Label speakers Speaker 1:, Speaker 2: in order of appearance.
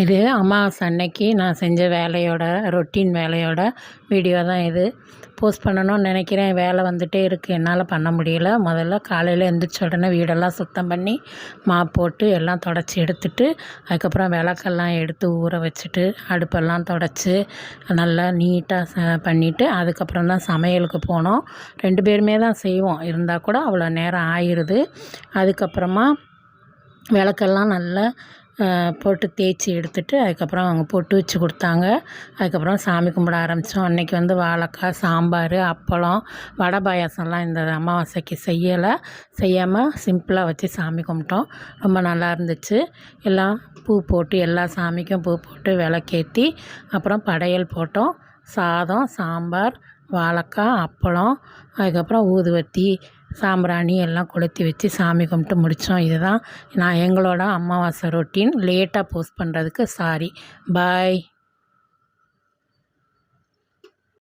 Speaker 1: இது அமாவாசை அன்னைக்கு நான் செஞ்ச வேலையோட ரொட்டீன் வேலையோட வீடியோ தான் இது. போஸ்ட் பண்ணணும்னு நினைக்கிறேன். வேலை வந்துகிட்டே இருக்குது, என்னால் பண்ண முடியல. முதல்ல காலையில் எழுந்திரிச்ச உடனே வீடெல்லாம் சுத்தம் பண்ணி மாப் போட்டு எல்லாம் தொடச்சி எடுத்துட்டு, அதுக்கப்புறம் விளக்கெல்லாம் எடுத்து ஊற வச்சுட்டு அடுப்பெல்லாம் தொடச்சி நல்லா நீட்டாக பண்ணிவிட்டு அதுக்கப்புறம் தான் சமையலுக்கு போனோம். 2 பேருமே தான் செய்வோம். இருந்தால் கூட அவ்வளோ நேரம் ஆயிடுது. அதுக்கப்புறமா விளக்கெல்லாம் நல்லா போட்டு தேய்ச்சி எடுத்துட்டு அதுக்கப்புறம் அவங்க பொட்டு வச்சு கொடுத்தாங்க. அதுக்கப்புறம் சாமி கும்பிட ஆரம்பித்தோம். அன்றைக்கி வந்து வாழைக்காய், சாம்பார், அப்பளம், வடை பாயாசம்லாம் இந்த அமாவாசைக்கு செய்யாமல் சிம்பிளாக வச்சு சாமி கும்பிட்டோம். ரொம்ப நல்லா இருந்துச்சு. எல்லாம் பூ போட்டு எல்லா சாமிக்கும் பூ போட்டு விளக்கேற்றி அப்புறம் படையல் போட்டோம். சாதம், சாம்பார், வாழைக்காய், அப்பளம், அதுக்கப்புறம் ஊதுவத்தி, சாம்பிராணி எல்லாம் கொளுத்தி வச்சு சாமி கும்பிட்டு முடித்தோம். இதுதான் எங்களோட அமாவாசை ரொட்டீன். லேட்டாக போஸ்ட் பண்ணுறதுக்கு சாரி. பாய்.